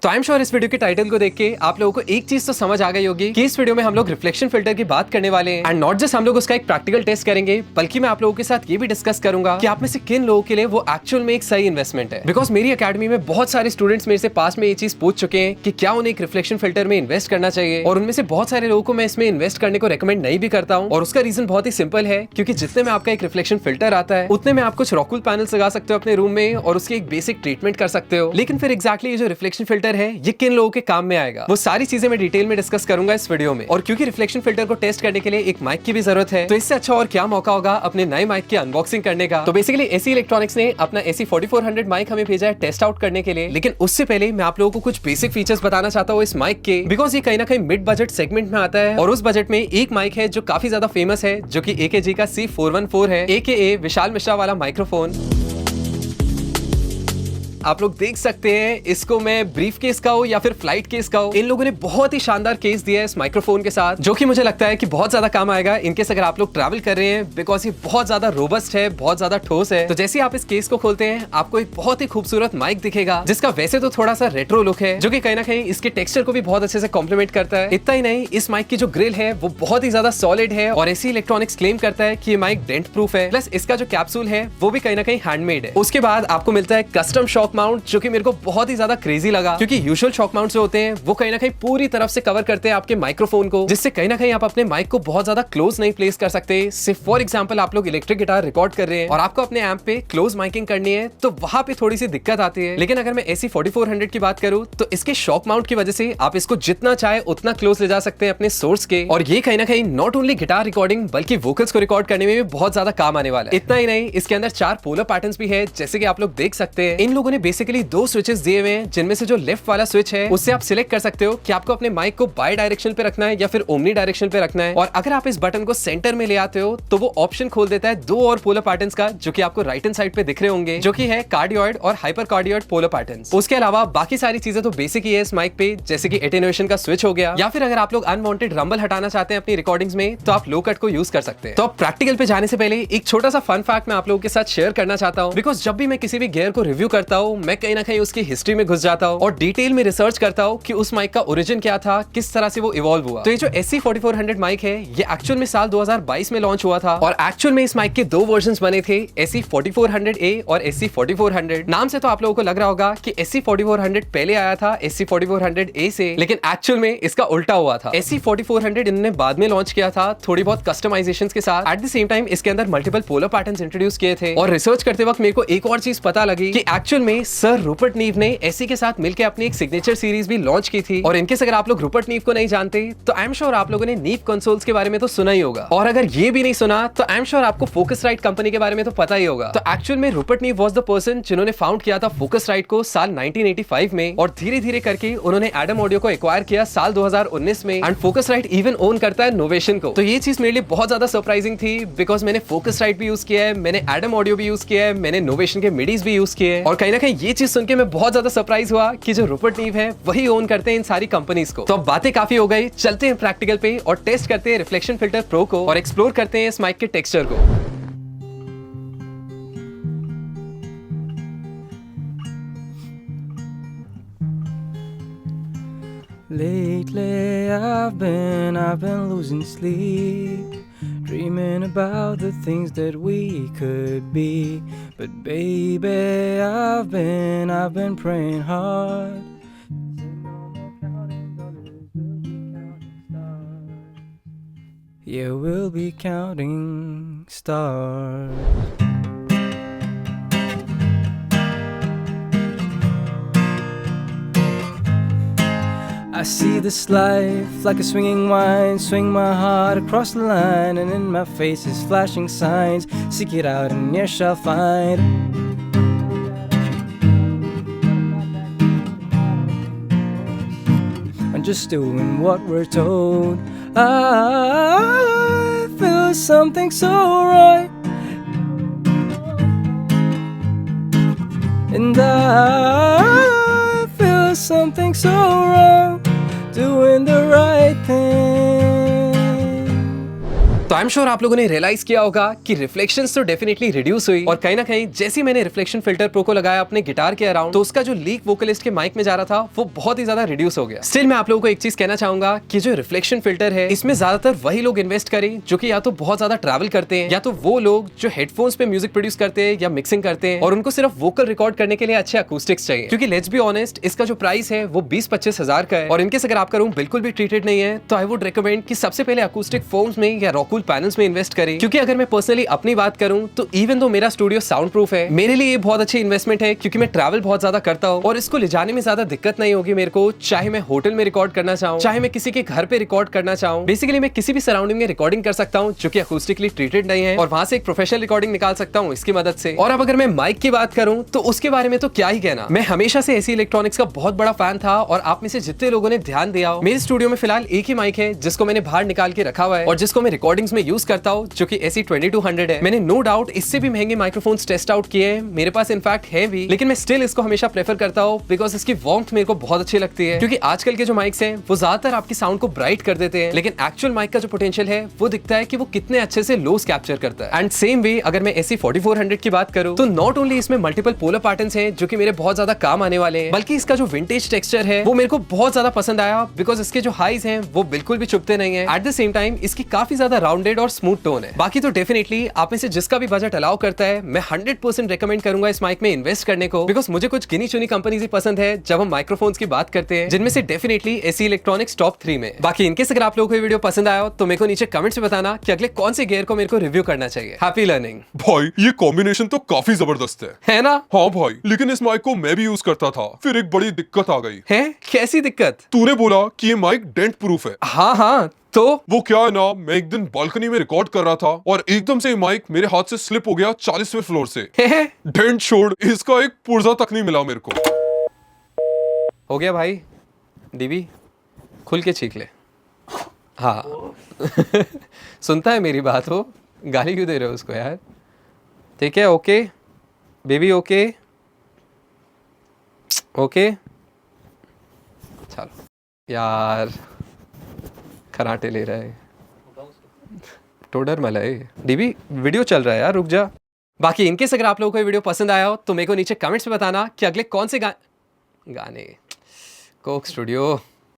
तो I am sure इस video के टाइटल को देख के आप लोगों को एक चीज तो समझ आ गई होगी कि इस वीडियो में हम लोग रिफ्लेक्शन फिल्टर की बात करने वाले हैं। एंड नॉट जस्ट हम लोग उसका एक प्रैक्टिकल टेस्ट करेंगे, बल्कि मैं आप लोगों के साथ ये भी डिस्कस करूंगा कि आप में से किन लोगों के लिए वो एक्चुअल में एक सही इन्वेस्टमेंट है। बिकॉज मेरी अकेडमी में बहुत सारे स्टूडेंट्स मेरे से पास में ये चीज पूछ चुके हैं कि क्या उन्हें एक रिफ्लेक्शन फिल्टर में इन्वेस्ट करना चाहिए, और उनमें से बहुत सारे लोगों को मैं इसमें इन्वेस्ट करने को रेकमेंड नहीं भी करता हूँ। और उसका रीजन बहुत ही सिंपल है, क्योंकि जितने में आपका एक रिफ्लेक्शन फिल्टर आता है उतने में आप कुछ रॉकवूल पैनल्स लगा सकते हो अपने रूम में और उसकी एक बेसिक ट्रीटमेंट कर सकते हो। लेकिन फिर एग्जैक्टली ये जो रिफ्लेक्शन फिल्टर है ये किन लोगों के काम में आएगा, वो सारी चीजें मैं डिटेल में डिस्कस करूंगा इस वीडियो में। और क्योंकि रिफ्लेक्शन फिल्टर को टेस्ट करने के लिए एक माइक की भी जरूरत है, तो इससे अच्छा और क्या मौका होगा अपने नए माइक की अनबॉक्सिंग करने का। तो बेसिकली एसी इलेक्ट्रॉनिक्स ने अपना एसी 4400 माइक हमें भेजा है टेस्ट आउट करने के लिए। लेकिन उससे पहले मैं आप लोगों को कुछ बेसिक फीचर्स बताना चाहता हूँ इस माइक के, बिकॉज ये कहीं ना कहीं मिड बजट सेगमेंट में आता है। और उस बजट में एक माइक है जो काफी ज्यादा फेमस है, जो कि AKG का C414 है, AKA विशाल मिश्रा वाला माइक्रोफोन। आप लोग देख सकते हैं इसको मैं ब्रीफ केस का हो या फिर फ्लाइट केस का हो, इन लोगों ने बहुत ही शानदार केस दिया है इस माइक्रोफोन के साथ, जो कि मुझे लगता है कि बहुत ज्यादा काम आएगा इनकेस अगर आप लोग ट्रैवल कर रहे हैं, बिकॉज ये बहुत ज्यादा रोबस्ट है, बहुत ज्यादा ठोस है। तो जैसे ही आप इस केस को खोलते हैं आपको एक बहुत ही खूबसूरत माइक दिखेगा, जिसका वैसे तो थोड़ा सा रेट्रो लुक है, जो कि कहीं ना कहीं इसके टेक्सचर को भी बहुत अच्छे से कॉम्प्लीमेंट करता है। इतना ही नहीं, इस माइक की जो ग्रिल है वो बहुत ही ज्यादा सॉलिड है, और एसी इलेक्ट्रॉनिक्स क्लेम करता है कि ये माइक डेंट प्रूफ है। प्लस इसका जो कैप्सूल है वो भी कहीं ना कहीं हैंडमेड है। उसके बाद आपको मिलता है कस्टम शॉक माउंट, जो कि मेरे को बहुत ही ज्यादा क्रेजी लगा, क्योंकि यूजुअल शॉक माउंट्स जो होते हैं वो कहीं ना कहीं पूरी तरफ से कवर करते हैं आपके माइक्रोफोन को, जिससे कहीं ना कहीं आप अपने माइक को बहुत ज्यादा क्लोज नहीं प्लेस कर सकते। सिर्फ फॉर एग्जांपल आप लोग इलेक्ट्रिक गिटार रिकॉर्ड कर रहे हैं और आपको अपने एम्प पे क्लोज माइकिंग करनी है, तो वहां पे थोड़ी सी दिक्कत आती है। लेकिन अगर मैं एसी 4400 की बात करूं, तो इसके शॉक माउंट की वजह से आप इसको जितना चाहे उतना क्लोज ले जा सकते हैं अपने सोर्स के, और ये कहीं ना कहीं नॉट ओनली गिटार रिकॉर्डिंग बल्कि वोकल्स को रिकॉर्ड करने में भी बहुत ज्यादा काम आने वाला है। इतना ही नहीं, इसके अंदर 4 पोलर पैटर्न्स भी है, जैसे कि आप लोग देख सकते हैं। इन लोगों ने बेसिकली 2 स्विचेस दिए हुए हैं, जिनमें से जो लेफ्ट वाला स्विच है उससे आप सिलेक्ट कर सकते हो कि आपको अपने माइक को बाय डायरेक्शन पे रखना है या फिर ओमनी डायरेक्शन पे रखना है। और अगर आप इस बटन को सेंटर में ले आते हो तो वो ऑप्शन खोल देता है 2 और पोलर पैटर्न्स का, जो कि आपको राइट हैंड साइड पे दिख रहे होंगे, जो कि है कार्डियोइड और हाइपर कार्डियोइड पोलर पैटर्न्स। उसके अलावा बाकी सारी चीजें तो बेसिक ही है इस माइक पे, जैसे कि एटेन्यूएशन का स्विच हो गया, या फिर अगर आप लोग अनवांटेड रंबल हटाना चाहते हैं अपनी रिकॉर्डिंग्स में, तो आप लो कट को यूज कर सकते हैं। तो अब प्रैक्टिकल पे जाने से पहले एक छोटा सा फन फैक्ट मैं आप लोगों के साथ शेयर करना चाहता हूँ, बिकॉज जब भी मैं किसी भी गियर को रिव्यू करता हूँ, मैं कहीं ना कहीं उसकी हिस्ट्री में घुस जाता हूँ और डिटेल में रिसर्च करता हूँ कि उस माइक का ओरिजिन क्या था, किस तरह से वो इवॉल्व हुआ। तो ये जो SC4400 माइक है ये एक्चुअल में साल 2022 में लॉन्च हुआ था, और एक्चुअल में इस माइक के 2 वर्जन्स बने थे, SC4400A और SC4400। नाम से तो आप लोगों को लग रहा होगा कि SC4400 पहले आया था SC4400A से, लेकिन एक्चुअल में इसका उल्टा हुआ था। SC4400 इन्होंने बाद में लॉन्च किया था थोड़ी बहुत कस्टमाइजेशंस के साथ। एट द सेम टाइम इसके अंदर मल्टीपल पोलर पैटर्न्स इंट्रोड्यूस किए थे। और रिसर्च करते वक्त मेरे को एक और चीज पता लगी कि एक्चुअल में सर रूपर्ट नीव ने एसी के साथ मिलकर अपनी एक सिग्नेचर सीरीज भी लॉन्च की थी। और इनकेस अगर आप लोग रूपर्ट नीव को नहीं जानते, तो आई एम श्योर आप लोगों ने नीव कंसोल्स के बारे में तो सुना ही होगा, और अगर ये भी नहीं सुना तो आई एम श्योर आपको फोकसराइट कंपनी के बारे में तो पता ही होगा। तो एक्चुअल में रूपर्ट नीव वाज द पर्सन जिन्होंने फाउंड किया था फोकसराइट को साल 1985 में, और धीरे धीरे करके उन्होंने एडम ऑडियो को एक्वायर किया साल 2019 में। एंड फोकसराइट इवन ओन करता है नोवेशन को। तो ये चीज मेरे लिए बहुत ज्यादा सरप्राइजिंग थी, बिकॉज मैंने फोकसराइट भी यूज किया है, मैंने एडम ऑडियो भी यूज किया है, मैंने नोवेशन के मिडीज भी यूज किए हैं, और कहीं ना कहीं ये चीज सुन के मैं बहुत ज्यादा सरप्राइज हुआ कि जो रूपर्ट नीव है वही ओन करते हैं इन सारी कंपनीज को। तो अब बातें काफी हो गई, चलते हैं प्रैक्टिकल पे और टेस्ट करते हैं रिफ्लेक्शन फिल्टर प्रो को, और एक्सप्लोर करते हैं इस माइक के टेक्सचर को। Lately I've been losing sleep, dreaming about the things that we could be. But baby, I've been praying hard. Yeah, we'll be counting stars. I see this life like a swinging wine, swing my heart across the line, and in my face is flashing signs. Seek it out and you shall find. I'm just doing what we're told. I feel something so right, and I feel something so wrong, doing the right thing. तो I am sure आप लोगों ने realise किया होगा कि reflections तो definitely reduce हुई, और कहीं ना कहीं जैसे ही मैंने रिफ्लेक्शन फिल्टर प्रो को लगाया अपने गिटार के अराउंड, तो उसका जो लीक वोकलिस्ट के माइक में जा रहा था वो बहुत ही ज्यादा रिड्यूस हो गया। स्टिल मैं आप लोगों को एक चीज कहना चाहूंगा कि जो रिफ्लेक्शन फिल्टर है इसमें ज्यादातर वही लोग इन्वेस्ट करें जो कि या तो बहुत ज्यादा ट्रैवल करते हैं, या तो वो लोग जो हेडफोन्स पे म्यूजिक प्रोड्यूस करते हैं या मिक्सिंग करते हैं और उनको सिर्फ वोकल रिकॉर्ड करने के लिए अच्छे अकूस्टिक्स चाहिए। क्योंकि लेट्स बी ऑनेस्ट, इसका जो प्राइस है वो 20-25 हजार का है, और इनकेस अगर आपका रूम बिल्कुल भी ट्रीटेड नहीं है तो आई वुड रिकमेंड कि सबसे पहले अकूस्टिक फोम्स में या रॉकवूल पैनल्स में इन्वेस्ट करें। क्योंकि अगर मैं पर्सनली अपनी बात करूं तो इवन दो मेरा स्टूडियो साउंड प्रूफ है, मेरे लिए ये बहुत अच्छी इन्वेस्टमेंट है क्योंकि मैं ट्रैवल बहुत ज्यादा करता हूं और इसको ले जाने में ज्यादा दिक्कत नहीं होगी मेरे को, चाहे मैं होटल में रिकॉर्ड करना चाहूं, चाहे मैं किसी के घर पे रिकॉर्ड करना चाहूं। बेसिकली मैं किसी भी सराउंडिंग में रिकॉर्डिंग कर सकता हूं जो कि अकूस्टिकली ट्रीटेड नहीं है, और वहां से एक प्रोफेशनल रिकॉर्डिंग निकाल सकता हूं इसकी मदद से। और अब अगर मैं माइक की बात करूं तो उसके बारे में तो क्या ही कहना, मैं हमेशा से एसी इलेक्ट्रॉनिक्स का बहुत बड़ा फैन था, और आप में से जितने लोगों ने ध्यान दिया हो, मेरे स्टूडियो में फिलहाल एक ही माइक है जिसको मैंने बाहर निकाल के रखा हुआ है और जिसको मैं रिकॉर्डिंग्स में यूज करता हूं, जो कि एसी 2200 है। मैंने नो डाउट इससे भी महंगे माइक्रोफोन्स टेस्ट आउट किए हैं, मेरे पास इनफैक्ट है भी, लेकिन मैं स्टिल इसको हमेशा प्रेफर करता हूं बिकॉज इसकी वार्मथ मेरे को बहुत अच्छी लगती है। क्योंकि आजकल के जो माइक्स हैं वो ज्यादातर आपकी साउंड को ब्राइट कर देते हैं, लेकिन एक्चुअल माइक का जो पोटेंशियल है वो दिखता है कि वो कितने अच्छे से लोस कैप्चर करता है। एंड सेम वे अगर मैं एसी 4400 की बात करूं तो नॉट ओनली इसमें मल्टीपल पोलर पैटर्न्स हैं जो कि मेरे बहुत ज्यादा काम आने वाले हैं, बल्कि इसका जो विंटेज टेक्सचर है वो मेरे को बहुत ज्यादा पसंद आया बिकॉज इसके जो हाइज हैं वो बिल्कुल भी चुभते नहीं है। एट द सेम टाइम इसकी काफी ज्यादा राउंडेड और स्मूथ टोन है। बाकी तो डेफिनेटली आप में से जिसका भी बजट अलाउ करता है, मैं 100% रेकमेंड करूंगा इस माइक में इन्वेस्ट करने को, बिकॉज मुझे कुछ गिनी चुनी कंपनीज ही पसंद है जब हम माइक्रोफोन्स की बात करते हैं, जिनमें से डेफिनेटली एसी इलेक्ट्रॉनिक्स टॉप 3 में। बाकी इनकेस अगर आप लोगों को ये वीडियो पसंद आया हो तो मेरे को नीचे कमेंट्स में बताना कि अगले कौन से गियर को मेरे को रिव्यू करना चाहिए। Happy learning. भाई ये कॉम्बिनेशन तो काफी जबरदस्त है ना? हाँ भाई, लेकिन इस माइक को मैं भी यूज करता था, फिर एक बड़ी दिक्कत आ गई। है? कैसी दिक्कत? तूने बोला कि ये माइक डेंट प्रूफ है। हाँ तो वो क्या है ना, मैं एक दिन बालकनी में रिकॉर्ड कर रहा था और एकदम से ये माइक मेरे हाथ से स्लिप हो गया 40वें फ्लोर से। डेंट छोड़, इसका एक पुर्जा तक नहीं मिला मेरे को। हो गया भाई, डीबी खुल के चीख ले। हाँ सुनता है मेरी बात, हो गाली क्यों दे रहे हो उसको यार? ठीक है, ओके बेबी, ओके ओके। चलो यार, खराटे ले रहा है, टोडर मलाई। डीबी वीडियो चल रहा है यार, रुक जा। बाकी इनकेस अगर आप लोगों को ये वीडियो पसंद आया हो तो मेरे को नीचे कमेंट्स में बताना कि अगले कौन से गाने कोक स्टूडियो